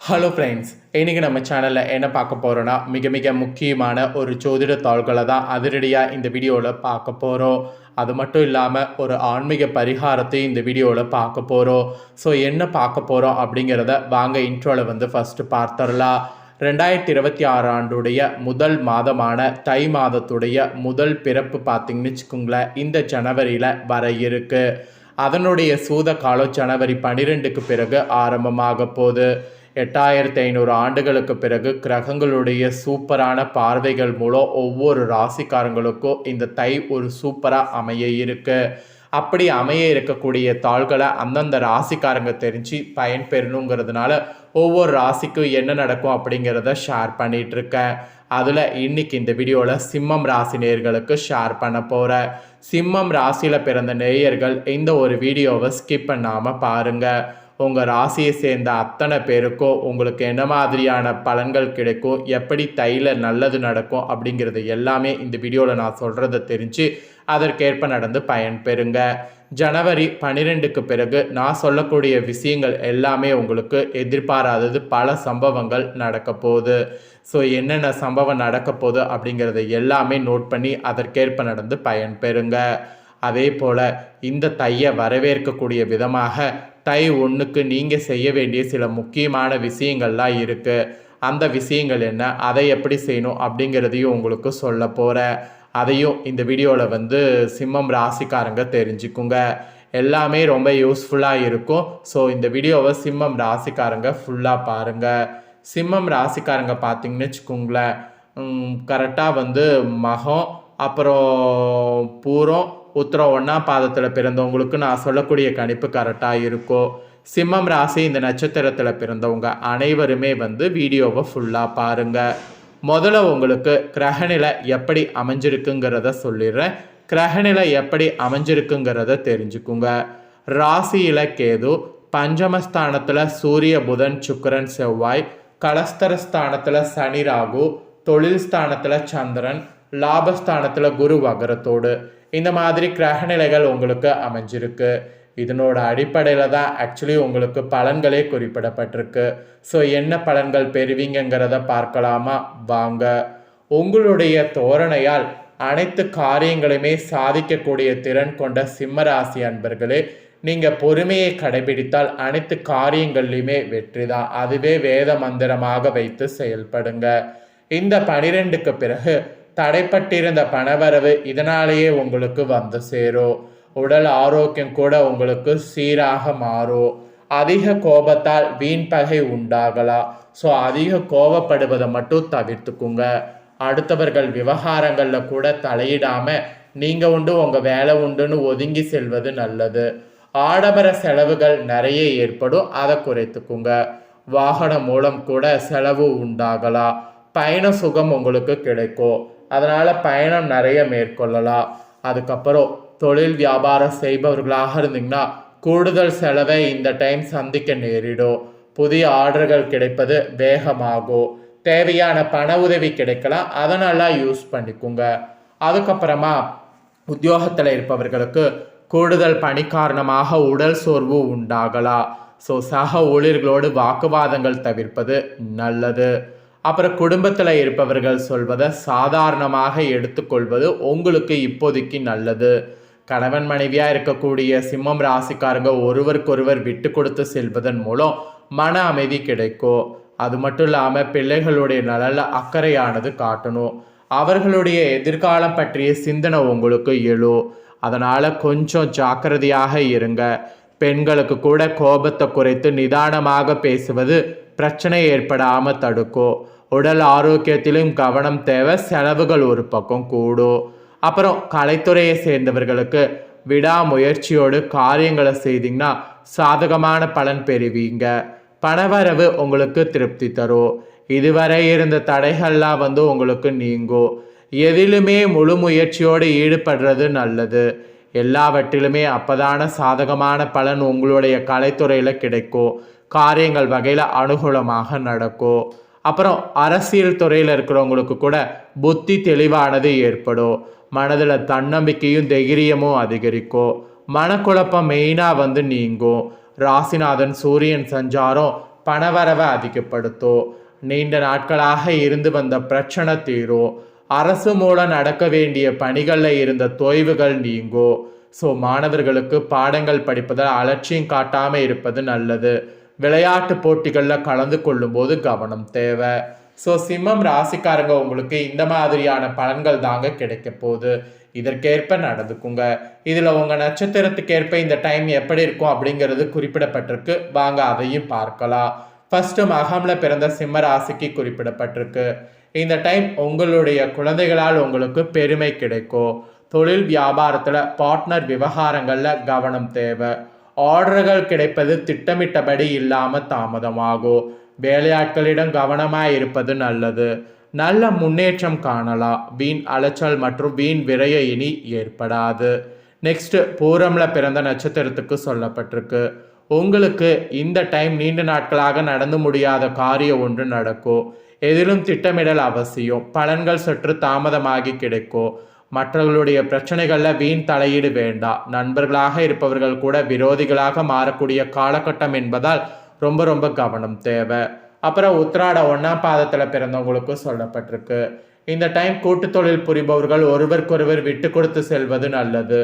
Hello friends, இன்றைக்கி நம்ம சேனலில் என்ன பார்க்க போகிறோன்னா மிக மிக முக்கியமான ஒரு ஜோதிட தாள்களை தான் அதிரடியாக இந்த வீடியோவில் பார்க்க போகிறோம். அது மட்டும் இல்லாமல் ஒரு ஆன்மீக பரிகாரத்தையும் இந்த வீடியோவில் பார்க்க போகிறோம். ஸோ என்ன பார்க்க போகிறோம் அப்படிங்கிறத வாங்க இன்ட்ரோவில் ஃபஸ்ட்டு பார்த்துடலாம். 2026 ஆண்டுடைய முதல் மாதமான தை மாதத்துடைய முதல் பிறப்பு பார்த்திங்கன்னு வச்சுக்கோங்களேன், இந்த ஜனவரியில் வர இருக்குது. அதனுடைய சூத காலம் ஜனவரி 12க்கு பிறகு ஆரம்பமாக போகுது. 8500 ஆண்டுகளுக்கு பிறகு கிரகங்களுடைய சூப்பரான பார்வைகள் மூலம் ஒவ்வொரு ராசிக்காரங்களுக்கும் இந்த தை ஒரு சூப்பராக அமைய இருக்கு. அப்படி அமைய இருக்கக்கூடிய தாள்களை அந்தந்த ராசிக்காரங்க தெரிஞ்சு பயன்பெறணுங்கிறதுனால ஒவ்வொரு ராசிக்கும் என்ன நடக்கும் அப்படிங்கிறத ஷேர் பண்ணிகிட்ருக்கேன். அதில் இன்றைக்கி இந்த வீடியோவில் சிம்மம் ராசி நேயர்களுக்கு ஷேர் பண்ண போகிறேன். சிம்மம் ராசியில் பிறந்த நேயர்கள் இந்த ஒரு வீடியோவை ஸ்கிப் பண்ணாமல் பாருங்கள். உங்கள் ராசியை சேர்ந்த அத்தனை பேருக்கும் உங்களுக்கு என்ன மாதிரியான பலன்கள் கிடைக்கும், எப்படி தையில் நல்லது நடக்கும் அப்படிங்கிறது எல்லாமே இந்த வீடியோவில் நான் சொல்கிறத தெரிஞ்சு அதற்கேற்ப நடந்து பயன்பெறுங்க. ஜனவரி 12க்கு பிறகு நான் சொல்லக்கூடிய விஷயங்கள் எல்லாமே உங்களுக்கு எதிர்பாராதது பல சம்பவங்கள் நடக்க போகுது. ஸோ என்னென்ன சம்பவம் நடக்க போகுது அப்படிங்கிறத எல்லாமே நோட் பண்ணி அதற்கேற்ப நடந்து பயன்பெறுங்க. அதே போல் இந்த தையை வரவேற்கக்கூடிய விதமாக தை 1க்கு நீங்கள் செய்ய வேண்டிய சில முக்கியமான விஷயங்கள்லாம் இருக்குது. அந்த விஷயங்கள் என்ன, அதை எப்படி செய்யணும் அப்படிங்கிறதையும் உங்களுக்கு சொல்ல போகிறேன். அதையும் இந்த வீடியோவில் சிம்மம் ராசிக்காரங்க தெரிஞ்சுக்குங்க. எல்லாமே ரொம்ப யூஸ்ஃபுல்லாக இருக்கும். ஸோ இந்த வீடியோவை சிம்மம் ராசிக்காரங்க ஃபுல்லாக பாருங்கள். சிம்மம் ராசிக்காரங்க பார்த்திங்கன்னு வச்சுக்கோங்களேன், கரெக்டாக மகம், அப்புறம் பூரம், உத்திரம் 1ஆம் பாதத்தில் பிறந்தவங்களுக்கு நான் சொல்லக்கூடிய கணிப்பு கரெக்டாக இருக்கும். சிம்மம் ராசி இந்த நட்சத்திரத்தில் பிறந்தவங்க அனைவருமே வீடியோவை ஃபுல்லாக பாருங்கள். முதல்ல உங்களுக்கு கிரகநிலை எப்படி அமைஞ்சிருக்குங்கிறத சொல்லிடுறேன். கிரகநிலை எப்படி அமைஞ்சிருக்குங்கிறத தெரிஞ்சுக்குங்க. ராசியில் கேது, பஞ்சமஸ்தானத்தில் சூரிய, புதன், சுக்கிரன், செவ்வாய், கலஸ்தரஸ்தானத்தில் சனி, ராகு, தொழில் ஸ்தானத்தில் சந்திரன், லாபஸ்தானத்தில் குரு வகரத்தோடு இந்த மாதிரி கிரகநிலைகள் உங்களுக்கு அமைஞ்சிருக்கு. இதனோட அடிப்படையில் தான் ஆக்சுவலி உங்களுக்கு பலன்களே குறிப்பிடப்பட்டிருக்கு. ஸோ என்ன பலன்கள் பெறுவீங்கிறத பார்க்கலாமா வாங்க. உங்களுடைய தோரணையால் அனைத்து காரியங்களையுமே சாதிக்கக்கூடிய திறன் கொண்ட சிம்மராசி அன்பர்களே, நீங்கள் பொறுமையை கடைபிடித்தால் அனைத்து காரியங்கள்லையுமே வெற்றி தான். அதுவே வேத மந்திரமாக வைத்து செயல்படுங்க. இந்த 12க்கு பிறகு தடைப்பட்டிருந்த பணவரவு இதனாலேயே உங்களுக்கு சேரும். உடல் ஆரோக்கியம் கூட உங்களுக்கு சீராக மாறும். அதிக கோபத்தால் வீண் பகை உண்டாகலாம். ஸோ அதிக கோபப்படுவதை மட்டும் தவிர்த்துக்குங்க. அடுத்தவர்கள் விவகாரங்களில் கூட தலையிடாமல் நீங்கள் உண்டு உங்கள் வேலை உண்டுன்னு ஒதுங்கி செல்வது நல்லது. ஆடம்பர செலவுகள் நிறைய ஏற்படும், அதை குறைத்துக்குங்க. வாகனம் மூலம் கூட செலவு உண்டாகலாம். பயண சுகம் உங்களுக்கு கிடைக்கும், அதனால் பயணம் நிறைய மேற்கொள்ளலாம். அதுக்கப்புறம் தொழில் வியாபாரம் செய்பவர்களாக இருந்தீங்கன்னா கூடுதல் செலவை இந்த டைம் சந்திக்க நேரிடும். புதிய ஆர்டர்கள் கிடைப்பது வேகமாகும். தேவையான பண உதவி கிடைக்கலாம், அதனால் யூஸ் பண்ணிக்கோங்க. அதுக்கப்புறமா உத்தியோகத்தில் இருப்பவர்களுக்கு கூடுதல் பணி காரணமாக உடல் சோர்வு உண்டாகலாம். ஸோ சக ஊழியர்களோடு வாக்குவாதங்கள் தவிர்ப்பது நல்லது. அப்புறம் குடும்பத்தில் இருப்பவர்கள் சொல்வதை சாதாரணமாக எடுத்துக்கொள்வது உங்களுக்கு இப்போதைக்கு நல்லது. கணவன் மனைவியாக இருக்கக்கூடிய சிம்மம் ராசிக்காரங்க ஒருவருக்கொருவர் விட்டு கொடுத்து செல்வதன் மூலம் மன அமைதி கிடைக்கும். அது மட்டும் இல்லாமல் பிள்ளைகளுடைய நலனில் அக்கறையானது காட்டணும். அவர்களுடைய எதிர்காலம் பற்றிய சிந்தனை உங்களுக்கு எழும். அதனால் கொஞ்சம் ஜாக்கிரதையாக இருங்க. பெண்களுக்கு கூட கோபத்தை குறைத்து நிதானமாக பேசுவது பிரச்சனை ஏற்படாமல் தடுக்கும். உடல் ஆரோக்கியத்திலும் கவனம் தேவை. செலவுகள் ஒரு பக்கம் கூடும். அப்புறம் கலைத்துறையை சேர்ந்தவர்களுக்கு விடாமுயற்சியோடு காரியங்களை செய்தீங்கன்னா சாதகமான பலன் பெறுவீங்க. பணவரவு உங்களுக்கு திருப்தி தரும். இதுவரை இருந்த தடைகள்லாம் உங்களுக்கு நீங்கும். எதிலுமே முழு முயற்சியோடு ஈடுபடுறது நல்லது. எல்லாவற்றிலுமே அப்பதான சாதகமான பலன் உங்களுடைய கலைத்துறையில் கிடைக்கும். காரியங்கள் வகையில் அனுகூலமாக நடக்கும். அப்புறம் அரசியல் துறையில் இருக்கிறவங்களுக்கு கூட புத்தி தெளிவானது ஏற்படும். மனதில் தன்னம்பிக்கையும் தைரியமும் அதிகரிக்கும். மனக்குழப்பம் மெயினாக நீங்கும். ராசிநாதன் சூரியன் சஞ்சாரம் பணவரவை அதிகப்படுத்தும். நீண்ட நாட்களாக இருந்து வந்த பிரச்சனை தீரும். அரசு மூலம் நடக்க வேண்டிய பணிகளில் இருந்த தொய்வுகள் நீங்கும். ஸோ மாணவர்களுக்கு பாடங்கள் படிப்பதில் அலட்சியம் காட்டாமல் இருப்பது நல்லது. விளையாட்டு போட்டிகளில் கலந்து கொள்ளும்போது கவனம் தேவை. ஸோ சிம்மம் ராசிக்காரங்க உங்களுக்கு இந்த மாதிரியான பலன்கள் தாங்க கிடைக்க போகுது. இதற்கேற்ப நடந்துக்குங்க. இதில் உங்கள் நட்சத்திரத்துக்கேற்ப இந்த டைம் எப்படி இருக்கும் அப்படிங்கிறது குறிப்பிடப்பட்டிருக்கு. வாங்க அதையும் பார்க்கலாம். ஃபர்ஸ்ட் மகம்ல பிறந்த சிம்ம ராசிக்கு குறிப்பிடப்பட்டிருக்கு. இந்த டைம் உங்களுடைய குழந்தைகளால் உங்களுக்கு பெருமை கிடைக்கும். தொழில் வியாபாரத்தில் பார்ட்னர் விவகாரங்களில் கவனம் தேவை. ஆர்டர்கள் கிடைப்பது திட்டமிட்டபடி இல்லாமல் தாமதமாகும். வேலையாட்களிடம் கவனமாக இருப்பது நல்லது. நல்ல முன்னேற்றம் காணலாம். வீண் அலைச்சல் மற்றும் வீண் விரய இனி ஏற்படாது. நெக்ஸ்ட் பூரம்ல பிறந்த நட்சத்திரத்துக்கு சொல்லப்பட்டிருக்கு. உங்களுக்கு இந்த டைம் நீண்ட நாட்களாக நடந்து முடியாத காரியம் ஒன்று நடக்கும். எதிலும் திட்டமிடல் அவசியம். பலன்கள் சற்று தாமதமாகி கிடைக்கும். மற்றவர்களுடைய பிரச்சனைகளில் வீண் தலையீடு வேண்டாம். நண்பர்களாக இருப்பவர்கள் கூட விரோதிகளாக மாறக்கூடிய காலகட்டம் என்பதால் ரொம்ப ரொம்ப கவனம் தேவை. அப்புறம் உத்திராட 1ஆம் பாதத்தில் பிறந்தவங்களுக்கு சொல்லப்பட்டிருக்கு. இந்த டைம் கூட்டு தொழில் புரிபவர்கள் ஒருவருக்கொருவர் விட்டு கொடுத்து செல்வது நல்லது.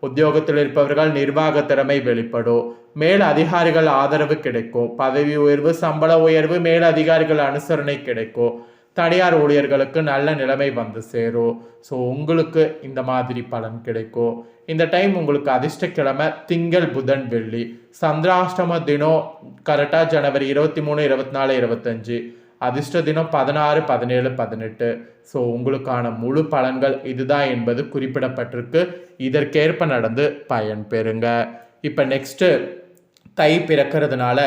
உத்தியோகத்தில் இருப்பவர்கள் நிர்வாக திறமை வெளிப்படும். மேல் அதிகாரிகள் ஆதரவு கிடைக்கும். பதவி உயர்வு, சம்பள உயர்வு, மேல் அதிகாரிகள் அனுசரணை கிடைக்கும். தனியார் ஊழியர்களுக்கு நல்ல நிலைமை வந்து சேரும். ஸோ உங்களுக்கு இந்த மாதிரி பலன் கிடைக்கும். இந்த டைம் உங்களுக்கு அதிர்ஷ்டக்கிழமை திங்கள், புதன், வெள்ளி. சந்திராஷ்டம தினம் கரெக்டாக ஜனவரி 23, 24, 25. அதிர்ஷ்ட தினம் 16, 17, 18. ஸோ உங்களுக்கான முழு பலன்கள் இதுதான் என்பது குறிப்பிடப்பட்டிருக்கு. இதற்கேற்ப நடந்து பயன் பெறுங்க. இப்போ நெக்ஸ்ட்டு தை பிறக்கிறதுனால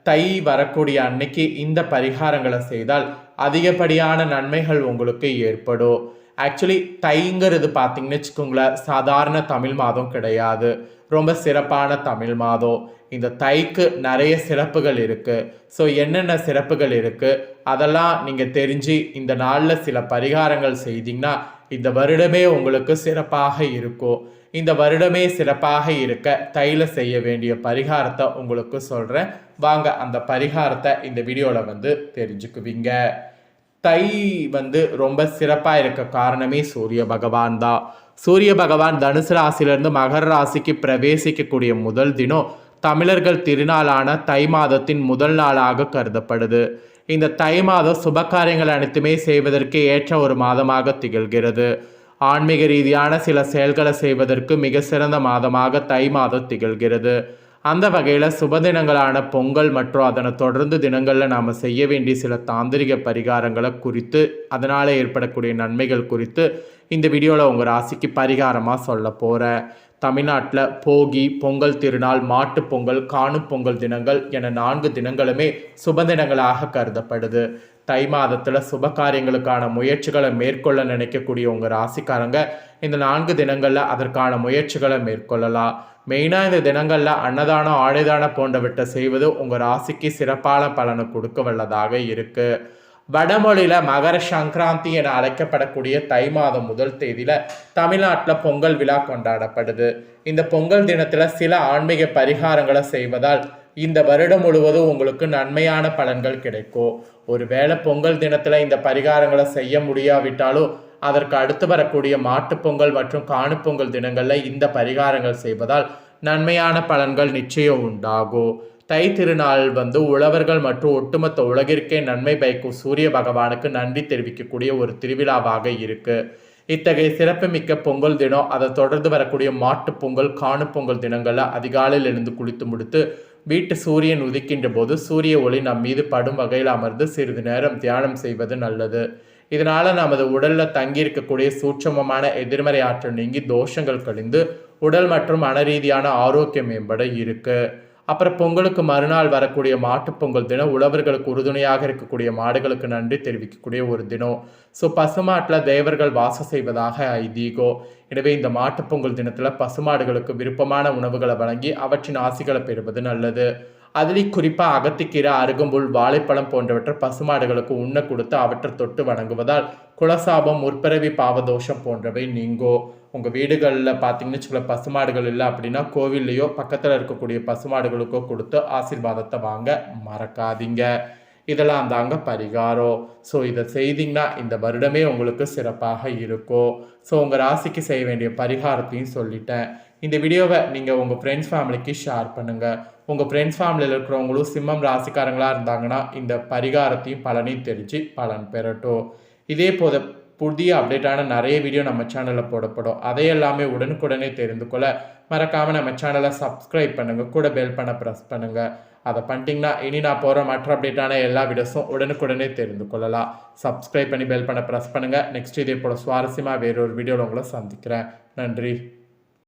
தை வரக்கூடிய அன்னைக்கு இந்த பரிகாரங்களை செய்தால் அதிகப்படியான நன்மைகள் உங்களுக்கு ஏற்படும். ஆக்சுவலி தைங்கிறது பார்த்தீங்கன்னு வச்சுக்கோங்களேன், சாதாரண தமிழ் மாதம் கிடையாது. ரொம்ப சிறப்பான தமிழ் மாதம். இந்த தைக்கு நிறைய சிறப்புகள் இருக்குது. ஸோ என்னென்ன சிறப்புகள் இருக்குது அதெல்லாம் நீங்கள் தெரிஞ்சு இந்த நாளில் சில பரிகாரங்கள் செய்தீங்கன்னா இந்த வருடமே உங்களுக்கு சிறப்பாக இருக்கும். இந்த வருடமே சிறப்பாக இருக்க தைல செய்ய வேண்டிய பரிகாரத்தை உங்களுக்கு சொல்கிறேன். வாங்க அந்த பரிகாரத்தை இந்த வீடியோவில் தெரிஞ்சுக்குவீங்க. தை ரொம்ப சிறப்பாக இருக்க காரணமே சூரிய பகவான் தான். சூரிய பகவான் தனுசு ராசியிலிருந்து மகர ராசிக்கு பிரவேசிக்கக்கூடிய முதல் தினம் தமிழர்கள் திருநாளான தை மாதத்தின் முதல் நாளாக கருதப்படுது. இந்த தை மாதம் சுபகாரியங்கள் அனைத்துமே செய்வதற்கு ஏற்ற ஒரு மாதமாக திகழ்கிறது. ஆன்மீக ரீதியான சில செயல்களை செய்வதற்கு மிக சிறந்த மாதமாக தை மாதம் திகழ்கிறது. அந்த வகையில் சுபதினங்களான பொங்கல் மற்றும் அதனை தொடர்ந்து தினங்களில் நாம் செய்ய வேண்டிய சில தாந்திரிக பரிகாரங்களை குறித்து அதனால் ஏற்படக்கூடிய நன்மைகள் குறித்து இந்த வீடியோவில் உங்கள் ராசிக்கு பரிகாரமாக சொல்ல போகிறேன். தமிழ்நாட்டில் போகி, பொங்கல் திருநாள், மாட்டு பொங்கல், காணும் பொங்கல் தினங்கள் என 4 தினங்களுமே சுபதினங்களாக கருதப்படுது. தை மாதத்தில் சுப காரியங்களுக்கான முயற்சிகளை மேற்கொள்ள நினைக்கக்கூடிய உங்கள் ராசிக்காரங்க இந்த 4 தினங்களில் அதற்கான முயற்சிகளை மேற்கொள்ளலாம். மெயினாக இந்த தினங்களில் அன்னதானம், ஆடைதானம் போன்றவற்றை செய்வது உங்கள் ராசிக்கு சிறப்பான பலனை கொடுக்க வல்லதாக இருக்குது. வடமொழியில் மகர சங்கராந்தி என அழைக்கப்படக்கூடிய தை மாதம் முதல் தேதியில் தமிழ்நாட்டில் பொங்கல் விழா கொண்டாடப்படுது. இந்த பொங்கல் தினத்தில் சில ஆன்மீக பரிகாரங்களை செய்வதால் இந்த வருடம் முழுவதும் உங்களுக்கு நன்மையான பலன்கள் கிடைக்கும். ஒருவேளை பொங்கல் தினத்தில் இந்த பரிகாரங்களை செய்ய முடியாவிட்டாலும் அதற்கு அடுத்து வரக்கூடிய மாட்டுப்பொங்கல் மற்றும் காணுப்பொங்கல் தினங்களில் இந்த பரிகாரங்கள் செய்வதால் நன்மையான பலன்கள் நிச்சயம் உண்டாகும். தை திருநாள் உழவர்கள் மற்றும் ஒட்டுமொத்த உலகிற்கே நன்மை பயக்கும் சூரிய பகவானுக்கு நன்றி தெரிவிக்கக்கூடிய ஒரு திருவிழாவாக இருக்கு. இத்தகைய சிறப்புமிக்க பொங்கல் தினம், அதை தொடர்ந்து வரக்கூடிய மாட்டுப் பொங்கல், காணுப்பொங்கல் தினங்களில் அதிகாலையில் எழுந்து குளித்து முடித்து வீட்டு சூரியன் உதிக்கின்ற போது சூரிய ஒளி நம் மீது படும் வகையில் அமர்ந்து சிறிது நேரம் தியானம் செய்வது நல்லது. இதனால் நமது உடலில் தங்கியிருக்கக்கூடிய சூட்சமமான எதிர்மறை ஆற்றல் நீங்கி தோஷங்கள் கழிந்து உடல் மற்றும் மனரீதியான ஆரோக்கியம் மேம்பட இருக்கு. அப்புறம் பொங்கலுக்கு மறுநாள் வரக்கூடிய மாட்டுப்பொங்கல் தினம் உழவர்களுக்கு உறுதுணையாக இருக்கக்கூடிய மாடுகளுக்கு நன்றி தெரிவிக்கக்கூடிய ஒரு தினம். ஸோ பசுமாட்டில் தேவர்கள் வாசம் செய்வதாக ஐதீகம். எனவே இந்த மாட்டுப்பொங்கல் தினத்தில் பசுமாடுகளுக்கு விருப்பமான உணவுகளை வழங்கி அவற்றின் ஆசிகளை பெறுவது நல்லது. அதில் குறிப்பாக அகத்திக்கீரை, அருகம்புல், வாழைப்பழம் போன்றவற்றை பசுமாடுகளுக்கு உண்ண கொடுத்து அவற்றை தொட்டு வணங்குவதால் குலசாபம், முற்பிறவி பாவதோஷம் போன்றவை நீங்கோ. உங்கள் வீடுகளில் பார்த்தீங்கன்னு வச்சுக்கோங்க பசுமாடுகள் இல்லை அப்படின்னா கோவில்லையோ பக்கத்தில் இருக்கக்கூடிய பசுமாடுகளுக்கோ கொடுத்து ஆசீர்வாதத்தை வாங்க மறக்காதீங்க. இதெல்லாம் தாங்க பரிகாரம். ஸோ இதை செய்தீங்கன்னா இந்த வருடமே உங்களுக்கு சிறப்பாக இருக்கும். ஸோ உங்கள் ராசிக்கு செய்ய வேண்டிய பரிகாரத்தையும் சொல்லிட்டேன். இந்த வீடியோவை நீங்கள் உங்கள் ஃப்ரெண்ட்ஸ் ஃபேமிலிக்கு ஷேர் பண்ணுங்கள். உங்கள் ஃப்ரெண்ட்ஸ் ஃபேமிலியில் இருக்கிறவங்களும் சிம்மம் ராசிக்காரங்களாக இருந்தாங்கன்னா இந்த பரிகாரத்தையும் பலனையும் தெரிஞ்சு பலன் பெறட்டும். இதே போல புதிய அப்டேட்டான நிறைய வீடியோ நம்ம சேனலில் போடப்படும். அதையெல்லாமே உடனுக்குடனே தெரிந்து கொள்ள மறக்காமல் நம்ம சேனலை சப்ஸ்கிரைப் பண்ணுங்கள், கூட பெல் பண்ண ப்ரெஸ் பண்ணுங்கள். அதை பண்ணிட்டீங்கன்னா இனி நான் போகிற மற்ற அப்டேட்டான எல்லா வீடியோஸும் உடனுக்குடனே தெரிந்து கொள்ளலாம். சப்ஸ்கிரைப் பண்ணி பெல் பண்ண ப்ரெஸ் பண்ணுங்கள். நெக்ஸ்ட் இதே போல் சுவாரஸ்யமாக வேறொரு வீடியோவில் உங்களை சந்திக்கிறேன். நன்றி.